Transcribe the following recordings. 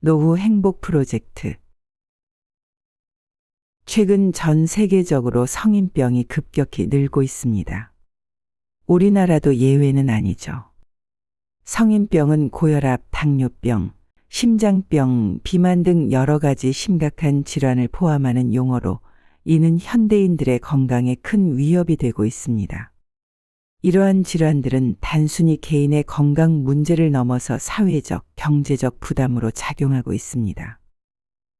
노후 행복 프로젝트. 최근 전 세계적으로 성인병이 급격히 늘고 있습니다. 우리나라도 예외는 아니죠. 성인병은 고혈압, 당뇨병, 심장병, 비만 등 여러 가지 심각한 질환을 포함하는 용어로 이는 현대인들의 건강에 큰 위협이 되고 있습니다. 이러한 질환들은 단순히 개인의 건강 문제를 넘어서 사회적, 경제적 부담으로 작용하고 있습니다.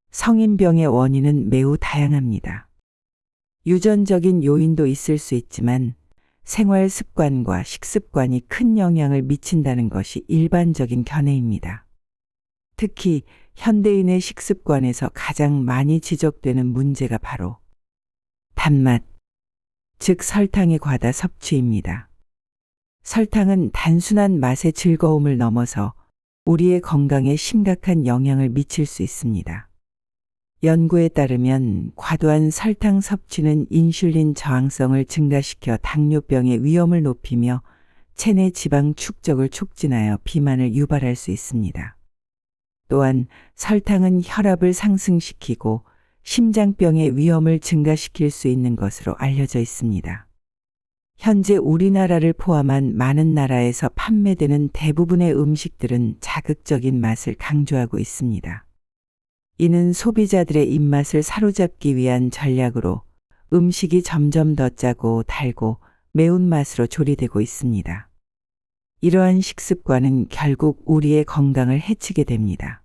성인병의 원인은 매우 다양합니다. 유전적인 요인도 있을 수 있지만 생활 습관과 식습관이 큰 영향을 미친다는 것이 일반적인 견해입니다. 특히 현대인의 식습관에서 가장 많이 지적되는 문제가 바로 단맛, 즉 설탕의 과다 섭취입니다. 설탕은 단순한 맛의 즐거움을 넘어서 우리의 건강에 심각한 영향을 미칠 수 있습니다. 연구에 따르면 과도한 설탕 섭취는 인슐린 저항성을 증가시켜 당뇨병의 위험을 높이며 체내 지방 축적을 촉진하여 비만을 유발할 수 있습니다. 또한 설탕은 혈압을 상승시키고 심장병의 위험을 증가시킬 수 있는 것으로 알려져 있습니다. 현재 우리나라를 포함한 많은 나라에서 판매되는 대부분의 음식들은 자극적인 맛을 강조하고 있습니다. 이는 소비자들의 입맛을 사로잡기 위한 전략으로 음식이 점점 더 짜고 달고 매운맛으로 조리되고 있습니다. 이러한 식습관은 결국 우리의 건강을 해치게 됩니다.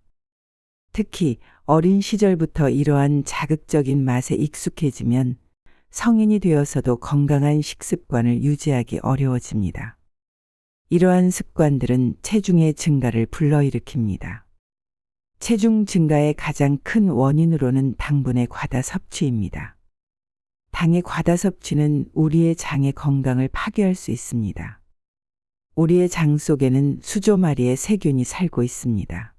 특히 어린 시절부터 이러한 자극적인 맛에 익숙해지면 성인이 되어서도 건강한 식습관을 유지하기 어려워집니다. 이러한 습관들은 체중의 증가를 불러일으킵니다. 체중 증가의 가장 큰 원인으로는 당분의 과다 섭취입니다. 당의 과다 섭취는 우리의 장의 건강을 파괴할 수 있습니다. 우리의 장 속에는 수조 마리의 세균이 살고 있습니다.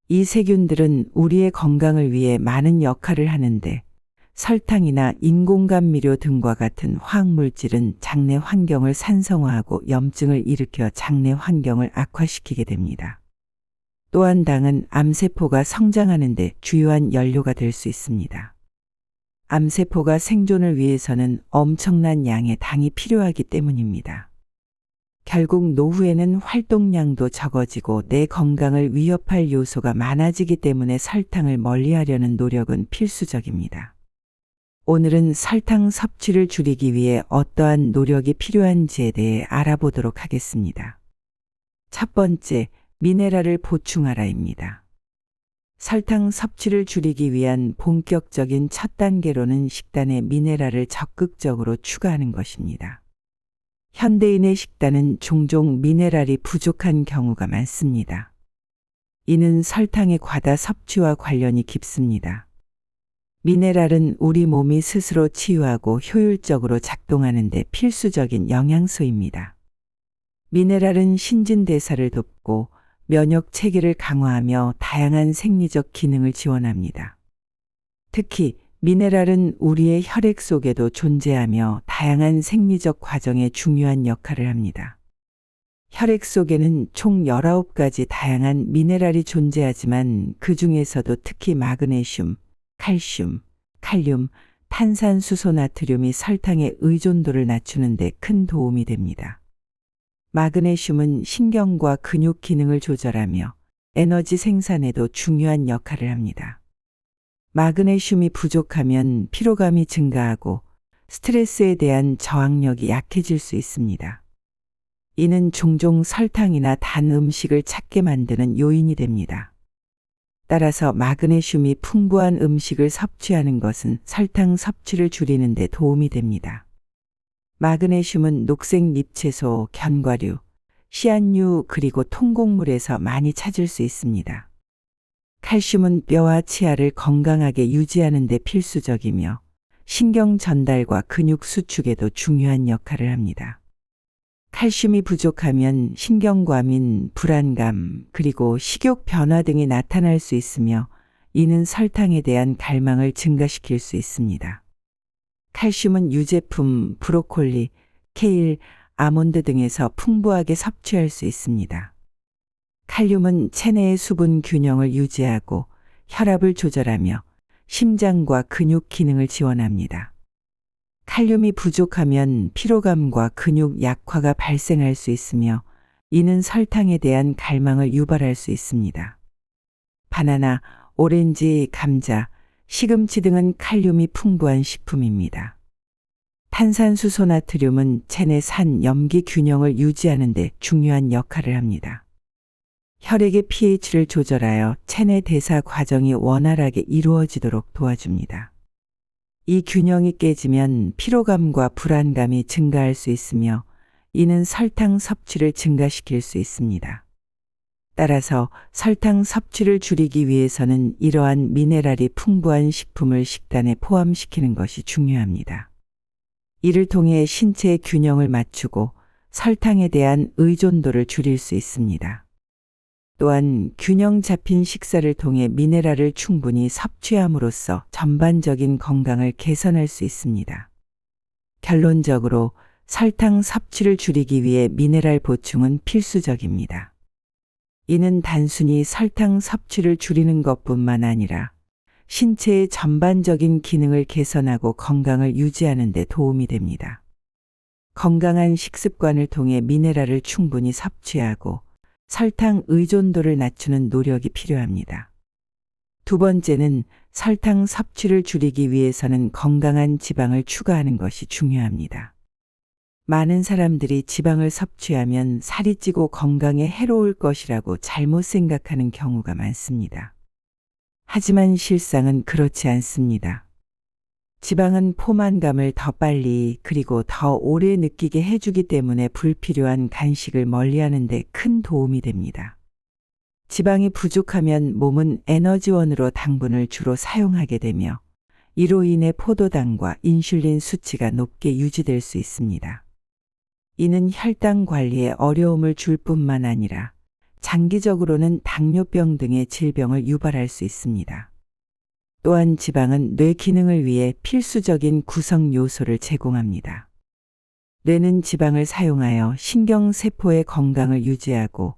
이 세균들은 우리의 건강을 위해 많은 역할을 하는데 설탕이나 인공감미료 등과 같은 화학물질은 장내 환경을 산성화하고 염증을 일으켜 장내 환경을 악화시키게 됩니다. 또한 당은 암세포가 성장하는 데 주요한 연료가 될 수 있습니다. 암세포가 생존을 위해서는 엄청난 양의 당이 필요하기 때문입니다. 결국 노후에는 활동량도 적어지고 내 건강을 위협할 요소가 많아지기 때문에 설탕을 멀리하려는 노력은 필수적입니다. 오늘은 설탕 섭취를 줄이기 위해 어떠한 노력이 필요한지에 대해 알아보도록 하겠습니다. 첫 번째, 미네랄을 보충하라입니다. 설탕 섭취를 줄이기 위한 본격적인 첫 단계로는 식단에 미네랄을 적극적으로 추가하는 것입니다. 현대인의 식단은 종종 미네랄이 부족한 경우가 많습니다. 이는 설탕의 과다 섭취와 관련이 깊습니다. 미네랄은 우리 몸이 스스로 치유하고 효율적으로 작동하는 데 필수적인 영양소입니다. 미네랄은 신진대사를 돕고 면역 체계를 강화하며 다양한 생리적 기능을 지원합니다. 특히 미네랄은 우리의 혈액 속에도 존재하며 다양한 생리적 과정에 중요한 역할을 합니다. 혈액 속에는 총 19가지 다양한 미네랄이 존재하지만 그 중에서도 특히 마그네슘, 칼슘, 칼륨, 탄산수소 나트륨이 설탕의 의존도를 낮추는 데 큰 도움이 됩니다. 마그네슘은 신경과 근육 기능을 조절하며 에너지 생산에도 중요한 역할을 합니다. 마그네슘이 부족하면 피로감이 증가하고 스트레스에 대한 저항력이 약해질 수 있습니다. 이는 종종 설탕이나 단 음식을 찾게 만드는 요인이 됩니다. 따라서 마그네슘이 풍부한 음식을 섭취하는 것은 설탕 섭취를 줄이는 데 도움이 됩니다. 마그네슘은 녹색 잎채소, 견과류, 씨앗류 그리고 통곡물에서 많이 찾을 수 있습니다. 칼슘은 뼈와 치아를 건강하게 유지하는 데 필수적이며 신경 전달과 근육 수축에도 중요한 역할을 합니다. 칼슘이 부족하면 신경과민, 불안감, 그리고 식욕 변화 등이 나타날 수 있으며 이는 설탕에 대한 갈망을 증가시킬 수 있습니다. 칼슘은 유제품, 브로콜리, 케일, 아몬드 등에서 풍부하게 섭취할 수 있습니다. 칼륨은 체내의 수분 균형을 유지하고 혈압을 조절하며 심장과 근육 기능을 지원합니다. 칼륨이 부족하면 피로감과 근육 약화가 발생할 수 있으며 이는 설탕에 대한 갈망을 유발할 수 있습니다. 바나나, 오렌지, 감자, 시금치 등은 칼륨이 풍부한 식품입니다. 탄산수소 나트륨은 체내 산, 염기 균형을 유지하는 데 중요한 역할을 합니다. 혈액의 pH를 조절하여 체내 대사 과정이 원활하게 이루어지도록 도와줍니다. 이 균형이 깨지면 피로감과 불안감이 증가할 수 있으며 이는 설탕 섭취를 증가시킬 수 있습니다. 따라서 설탕 섭취를 줄이기 위해서는 이러한 미네랄이 풍부한 식품을 식단에 포함시키는 것이 중요합니다. 이를 통해 신체의 균형을 맞추고 설탕에 대한 의존도를 줄일 수 있습니다. 또한 균형 잡힌 식사를 통해 미네랄을 충분히 섭취함으로써 전반적인 건강을 개선할 수 있습니다. 결론적으로 설탕 섭취를 줄이기 위해 미네랄 보충은 필수적입니다. 이는 단순히 설탕 섭취를 줄이는 것뿐만 아니라 신체의 전반적인 기능을 개선하고 건강을 유지하는 데 도움이 됩니다. 건강한 식습관을 통해 미네랄을 충분히 섭취하고 설탕 의존도를 낮추는 노력이 필요합니다. 두 번째는 설탕 섭취를 줄이기 위해서는 건강한 지방을 추가하는 것이 중요합니다. 많은 사람들이 지방을 섭취하면 살이 찌고 건강에 해로울 것이라고 잘못 생각하는 경우가 많습니다. 하지만 실상은 그렇지 않습니다. 지방은 포만감을 더 빨리 그리고 더 오래 느끼게 해주기 때문에 불필요한 간식을 멀리하는 데 큰 도움이 됩니다. 지방이 부족하면 몸은 에너지원으로 당분을 주로 사용하게 되며 이로 인해 포도당과 인슐린 수치가 높게 유지될 수 있습니다. 이는 혈당 관리에 어려움을 줄 뿐만 아니라 장기적으로는 당뇨병 등의 질병을 유발할 수 있습니다. 또한 지방은 뇌 기능을 위해 필수적인 구성 요소를 제공합니다. 뇌는 지방을 사용하여 신경세포의 건강을 유지하고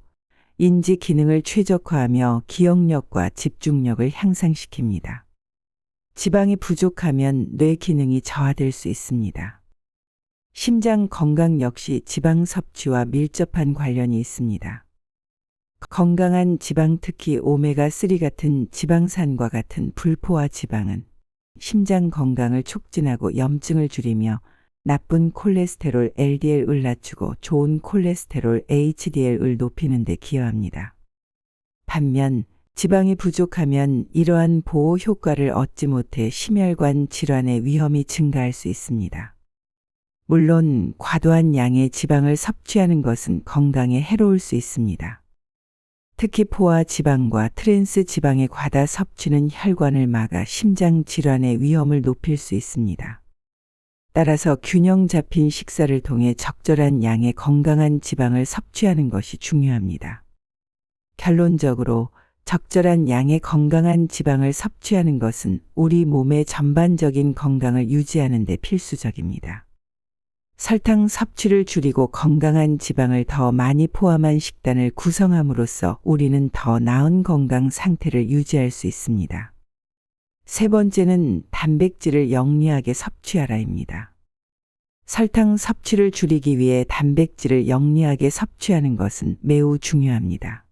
인지 기능을 최적화하며 기억력과 집중력을 향상시킵니다. 지방이 부족하면 뇌 기능이 저하될 수 있습니다. 심장 건강 역시 지방 섭취와 밀접한 관련이 있습니다. 건강한 지방, 특히 오메가3 같은 지방산과 같은 불포화 지방은 심장 건강을 촉진하고 염증을 줄이며 나쁜 콜레스테롤 LDL을 낮추고 좋은 콜레스테롤 HDL을 높이는 데 기여합니다. 반면 지방이 부족하면 이러한 보호 효과를 얻지 못해 심혈관 질환의 위험이 증가할 수 있습니다. 물론 과도한 양의 지방을 섭취하는 것은 건강에 해로울 수 있습니다. 특히 포화 지방과 트랜스 지방의 과다 섭취는 혈관을 막아 심장 질환의 위험을 높일 수 있습니다. 따라서 균형 잡힌 식사를 통해 적절한 양의 건강한 지방을 섭취하는 것이 중요합니다. 결론적으로 적절한 양의 건강한 지방을 섭취하는 것은 우리 몸의 전반적인 건강을 유지하는 데 필수적입니다. 설탕 섭취를 줄이고 건강한 지방을 더 많이 포함한 식단을 구성함으로써 우리는 더 나은 건강 상태를 유지할 수 있습니다. 세 번째는 단백질을 영리하게 섭취하라입니다. 설탕 섭취를 줄이기 위해 단백질을 영리하게 섭취하는 것은 매우 중요합니다.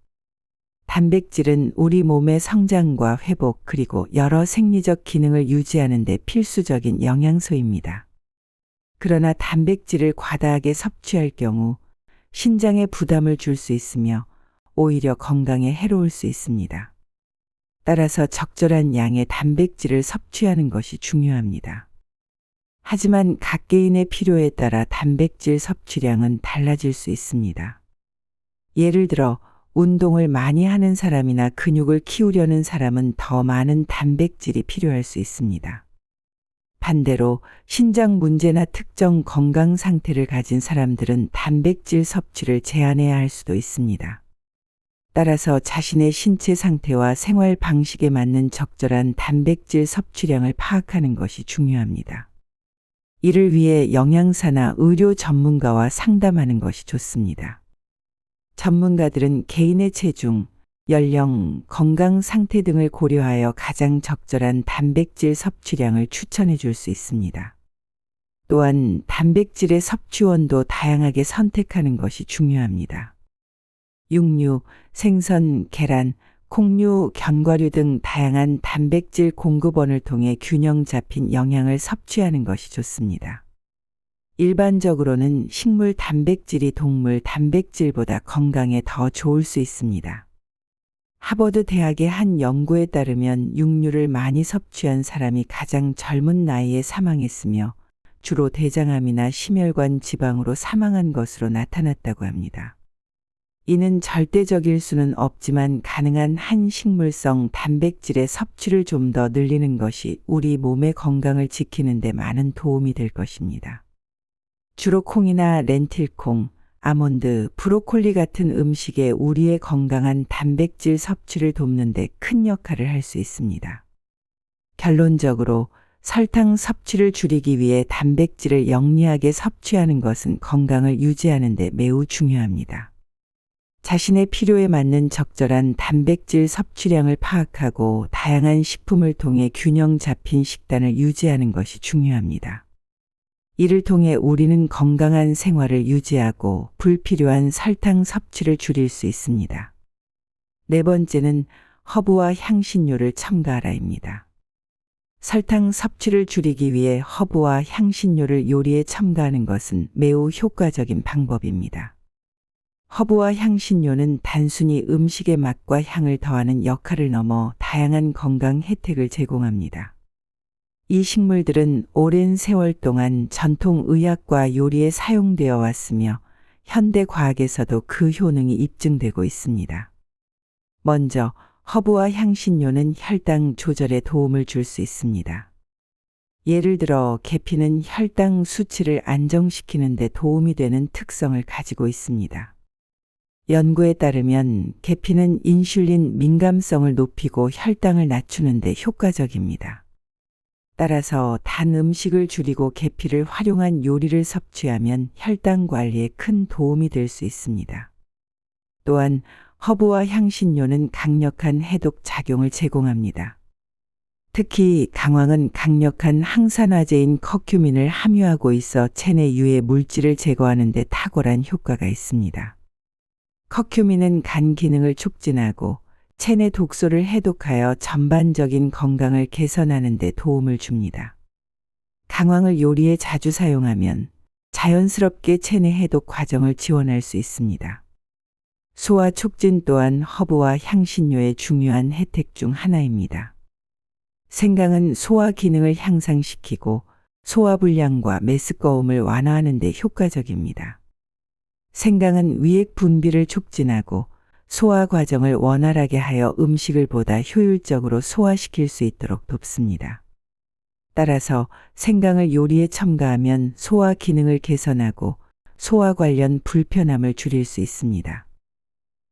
단백질은 우리 몸의 성장과 회복 그리고 여러 생리적 기능을 유지하는 데 필수적인 영양소입니다. 그러나 단백질을 과다하게 섭취할 경우 신장에 부담을 줄 수 있으며 오히려 건강에 해로울 수 있습니다. 따라서 적절한 양의 단백질을 섭취하는 것이 중요합니다. 하지만 각 개인의 필요에 따라 단백질 섭취량은 달라질 수 있습니다. 예를 들어 운동을 많이 하는 사람이나 근육을 키우려는 사람은 더 많은 단백질이 필요할 수 있습니다. 반대로 신장 문제나 특정 건강 상태를 가진 사람들은 단백질 섭취를 제한해야 할 수도 있습니다. 따라서 자신의 신체 상태와 생활 방식에 맞는 적절한 단백질 섭취량을 파악하는 것이 중요합니다. 이를 위해 영양사나 의료 전문가와 상담하는 것이 좋습니다. 전문가들은 개인의 체중, 연령, 건강 상태 등을 고려하여 가장 적절한 단백질 섭취량을 추천해 줄 수 있습니다. 또한 단백질의 섭취원도 다양하게 선택하는 것이 중요합니다. 육류, 생선, 계란, 콩류, 견과류 등 다양한 단백질 공급원을 통해 균형 잡힌 영양을 섭취하는 것이 좋습니다. 일반적으로는 식물 단백질이 동물 단백질보다 건강에 더 좋을 수 있습니다. 하버드 대학의 한 연구에 따르면 육류를 많이 섭취한 사람이 가장 젊은 나이에 사망했으며 주로 대장암이나 심혈관 지방으로 사망한 것으로 나타났다고 합니다. 이는 절대적일 수는 없지만 가능한 한 식물성 단백질의 섭취를 좀 더 늘리는 것이 우리 몸의 건강을 지키는 데 많은 도움이 될 것입니다. 주로 콩이나 렌틸콩, 아몬드, 브로콜리 같은 음식에 우리의 건강한 단백질 섭취를 돕는 데 큰 역할을 할 수 있습니다. 결론적으로 설탕 섭취를 줄이기 위해 단백질을 영리하게 섭취하는 것은 건강을 유지하는 데 매우 중요합니다. 자신의 필요에 맞는 적절한 단백질 섭취량을 파악하고 다양한 식품을 통해 균형 잡힌 식단을 유지하는 것이 중요합니다. 이를 통해 우리는 건강한 생활을 유지하고 불필요한 설탕 섭취를 줄일 수 있습니다. 네 번째는 허브와 향신료를 첨가하라입니다. 설탕 섭취를 줄이기 위해 허브와 향신료를 요리에 첨가하는 것은 매우 효과적인 방법입니다. 허브와 향신료는 단순히 음식의 맛과 향을 더하는 역할을 넘어 다양한 건강 혜택을 제공합니다. 이 식물들은 오랜 세월 동안 전통 의학과 요리에 사용되어 왔으며 현대 과학에서도 그 효능이 입증되고 있습니다. 먼저 허브와 향신료는 혈당 조절에 도움을 줄 수 있습니다. 예를 들어 계피는 혈당 수치를 안정시키는 데 도움이 되는 특성을 가지고 있습니다. 연구에 따르면 계피는 인슐린 민감성을 높이고 혈당을 낮추는 데 효과적입니다. 따라서 단 음식을 줄이고 계피를 활용한 요리를 섭취하면 혈당 관리에 큰 도움이 될 수 있습니다. 또한 허브와 향신료는 강력한 해독 작용을 제공합니다. 특히 강황은 강력한 항산화제인 커큐민을 함유하고 있어 체내 유해 물질을 제거하는 데 탁월한 효과가 있습니다. 커큐민은 간 기능을 촉진하고 체내 독소를 해독하여 전반적인 건강을 개선하는 데 도움을 줍니다. 강황을 요리에 자주 사용하면 자연스럽게 체내 해독 과정을 지원할 수 있습니다. 소화 촉진 또한 허브와 향신료의 중요한 혜택 중 하나입니다. 생강은 소화 기능을 향상시키고 소화불량과 메스꺼움을 완화하는 데 효과적입니다. 생강은 위액 분비를 촉진하고 소화 과정을 원활하게 하여 음식을 보다 효율적으로 소화시킬 수 있도록 돕습니다. 따라서 생강을 요리에 첨가하면 소화 기능을 개선하고 소화 관련 불편함을 줄일 수 있습니다.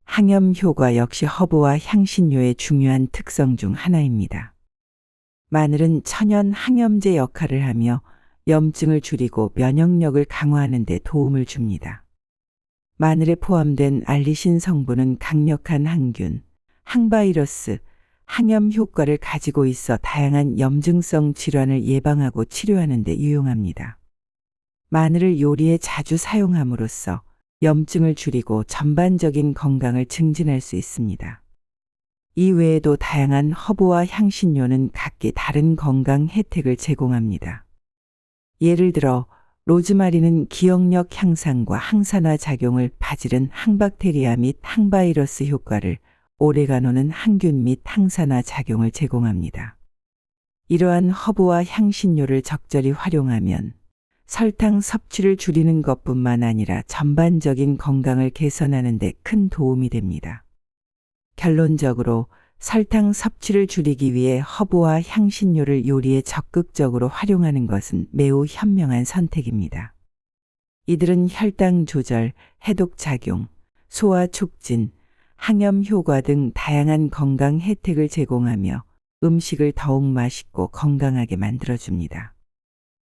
항염 효과 역시 허브와 향신료의 중요한 특성 중 하나입니다. 마늘은 천연 항염제 역할을 하며 염증을 줄이고 면역력을 강화하는 데 도움을 줍니다. 마늘에 포함된 알리신 성분은 강력한 항균, 항바이러스, 항염 효과를 가지고 있어 다양한 염증성 질환을 예방하고 치료하는 데 유용합니다. 마늘을 요리에 자주 사용함으로써 염증을 줄이고 전반적인 건강을 증진할 수 있습니다. 이 외에도 다양한 허브와 향신료는 각기 다른 건강 혜택을 제공합니다. 예를 들어 로즈마리는 기억력 향상과 항산화 작용을, 바질은 항박테리아 및 항바이러스 효과를, 오레가노는 항균 및 항산화 작용을 제공합니다. 이러한 허브와 향신료를 적절히 활용하면 설탕 섭취를 줄이는 것뿐만 아니라 전반적인 건강을 개선하는 데 큰 도움이 됩니다. 결론적으로 설탕 섭취를 줄이기 위해 허브와 향신료를 요리에 적극적으로 활용하는 것은 매우 현명한 선택입니다. 이들은 혈당 조절, 해독 작용, 소화 촉진, 항염 효과 등 다양한 건강 혜택을 제공하며 음식을 더욱 맛있고 건강하게 만들어줍니다.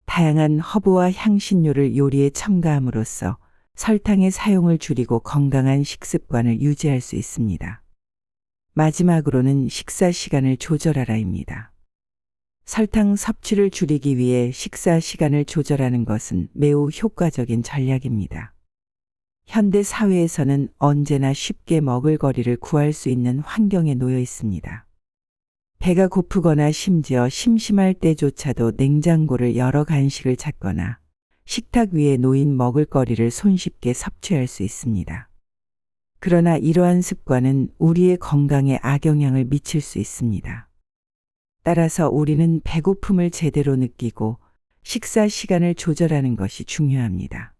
다양한 허브와 향신료를 요리에 첨가함으로써 설탕의 사용을 줄이고 건강한 식습관을 유지할 수 있습니다. 마지막으로는 식사 시간을 조절하라입니다. 설탕 섭취를 줄이기 위해 식사 시간을 조절하는 것은 매우 효과적인 전략입니다. 현대 사회에서는 언제나 쉽게 먹을거리를 구할 수 있는 환경에 놓여 있습니다. 배가 고프거나 심지어 심심할 때조차도 냉장고를 열어 간식을 찾거나 식탁 위에 놓인 먹을거리를 손쉽게 섭취할 수 있습니다. 그러나 이러한 습관은 우리의 건강에 악영향을 미칠 수 있습니다. 따라서 우리는 배고픔을 제대로 느끼고 식사 시간을 조절하는 것이 중요합니다.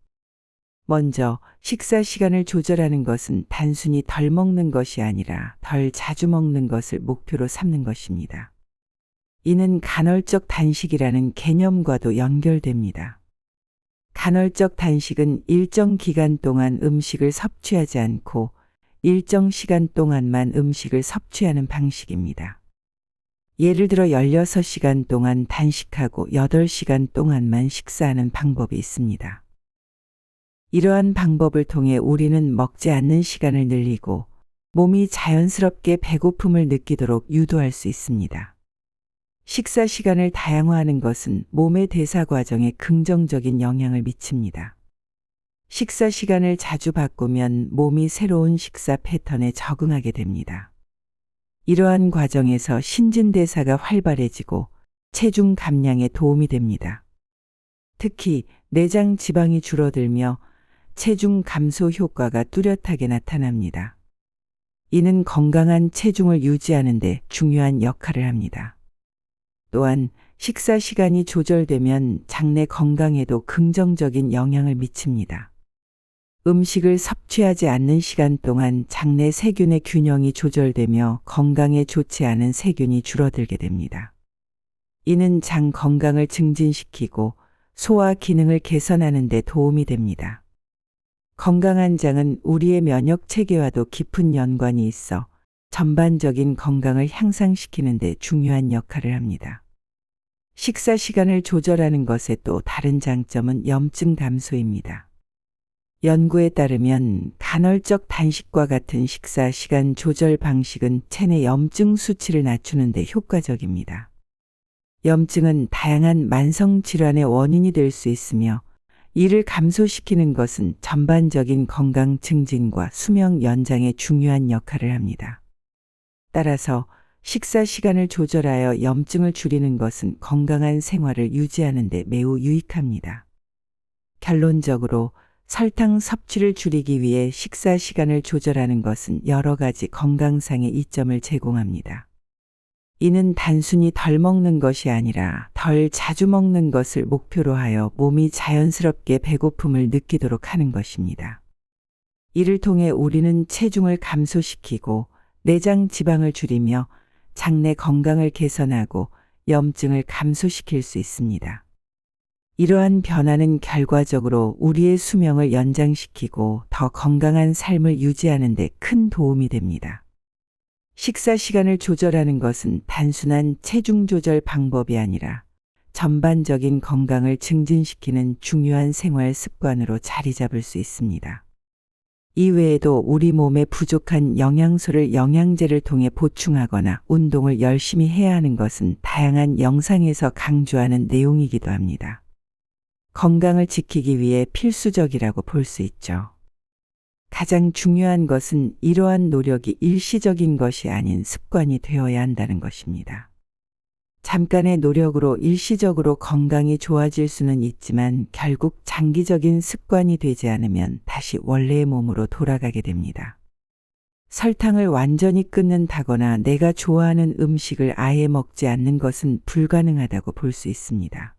먼저 식사 시간을 조절하는 것은 단순히 덜 먹는 것이 아니라 덜 자주 먹는 것을 목표로 삼는 것입니다. 이는 간헐적 단식이라는 개념과도 연결됩니다. 간헐적 단식은 일정 기간 동안 음식을 섭취하지 않고 일정 시간 동안만 음식을 섭취하는 방식입니다. 예를 들어 16시간 동안 단식하고 8시간 동안만 식사하는 방법이 있습니다. 이러한 방법을 통해 우리는 먹지 않는 시간을 늘리고 몸이 자연스럽게 배고픔을 느끼도록 유도할 수 있습니다. 식사 시간을 다양화하는 것은 몸의 대사 과정에 긍정적인 영향을 미칩니다. 식사 시간을 자주 바꾸면 몸이 새로운 식사 패턴에 적응하게 됩니다. 이러한 과정에서 신진대사가 활발해지고 체중 감량에 도움이 됩니다. 특히 내장 지방이 줄어들며 체중 감소 효과가 뚜렷하게 나타납니다. 이는 건강한 체중을 유지하는 데 중요한 역할을 합니다. 또한 식사 시간이 조절되면 장내 건강에도 긍정적인 영향을 미칩니다. 음식을 섭취하지 않는 시간 동안 장내 세균의 균형이 조절되며 건강에 좋지 않은 세균이 줄어들게 됩니다. 이는 장 건강을 증진시키고 소화 기능을 개선하는 데 도움이 됩니다. 건강한 장은 우리의 면역 체계와도 깊은 연관이 있어 전반적인 건강을 향상시키는 데 중요한 역할을 합니다. 식사 시간을 조절하는 것의 또 다른 장점은 염증 감소입니다. 연구에 따르면 간헐적 단식과 같은 식사 시간 조절 방식은 체내 염증 수치를 낮추는 데 효과적입니다. 염증은 다양한 만성 질환의 원인이 될 수 있으며 이를 감소시키는 것은 전반적인 건강 증진과 수명 연장에 중요한 역할을 합니다. 따라서 식사 시간을 조절하여 염증을 줄이는 것은 건강한 생활을 유지하는 데 매우 유익합니다. 결론적으로 설탕 섭취를 줄이기 위해 식사 시간을 조절하는 것은 여러 가지 건강상의 이점을 제공합니다. 이는 단순히 덜 먹는 것이 아니라 덜 자주 먹는 것을 목표로 하여 몸이 자연스럽게 배고픔을 느끼도록 하는 것입니다. 이를 통해 우리는 체중을 감소시키고 내장 지방을 줄이며 장내 건강을 개선하고 염증을 감소시킬 수 있습니다. 이러한 변화는 결과적으로 우리의 수명을 연장시키고 더 건강한 삶을 유지하는 데 큰 도움이 됩니다. 식사 시간을 조절하는 것은 단순한 체중 조절 방법이 아니라 전반적인 건강을 증진시키는 중요한 생활 습관으로 자리 잡을 수 있습니다. 이외에도 우리 몸에 부족한 영양소를 영양제를 통해 보충하거나 운동을 열심히 해야 하는 것은 다양한 영상에서 강조하는 내용이기도 합니다. 건강을 지키기 위해 필수적이라고 볼 수 있죠. 가장 중요한 것은 이러한 노력이 일시적인 것이 아닌 습관이 되어야 한다는 것입니다. 잠깐의 노력으로 일시적으로 건강이 좋아질 수는 있지만 결국 장기적인 습관이 되지 않으면 다시 원래의 몸으로 돌아가게 됩니다. 설탕을 완전히 끊는다거나 내가 좋아하는 음식을 아예 먹지 않는 것은 불가능하다고 볼 수 있습니다.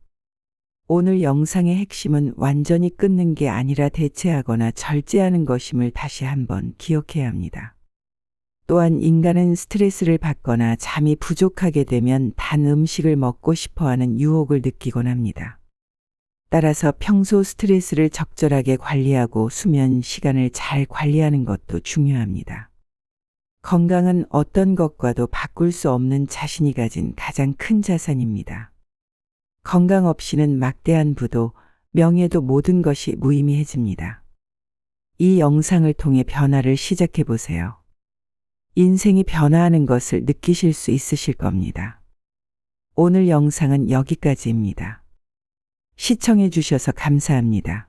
오늘 영상의 핵심은 완전히 끊는 게 아니라 대체하거나 절제하는 것임을 다시 한번 기억해야 합니다. 또한 인간은 스트레스를 받거나 잠이 부족하게 되면 단 음식을 먹고 싶어하는 유혹을 느끼곤 합니다. 따라서 평소 스트레스를 적절하게 관리하고 수면 시간을 잘 관리하는 것도 중요합니다. 건강은 어떤 것과도 바꿀 수 없는 자신이 가진 가장 큰 자산입니다. 건강 없이는 막대한 부도, 명예도 모든 것이 무의미해집니다. 이 영상을 통해 변화를 시작해 보세요. 인생이 변화하는 것을 느끼실 수 있으실 겁니다. 오늘 영상은 여기까지입니다. 시청해 주셔서 감사합니다.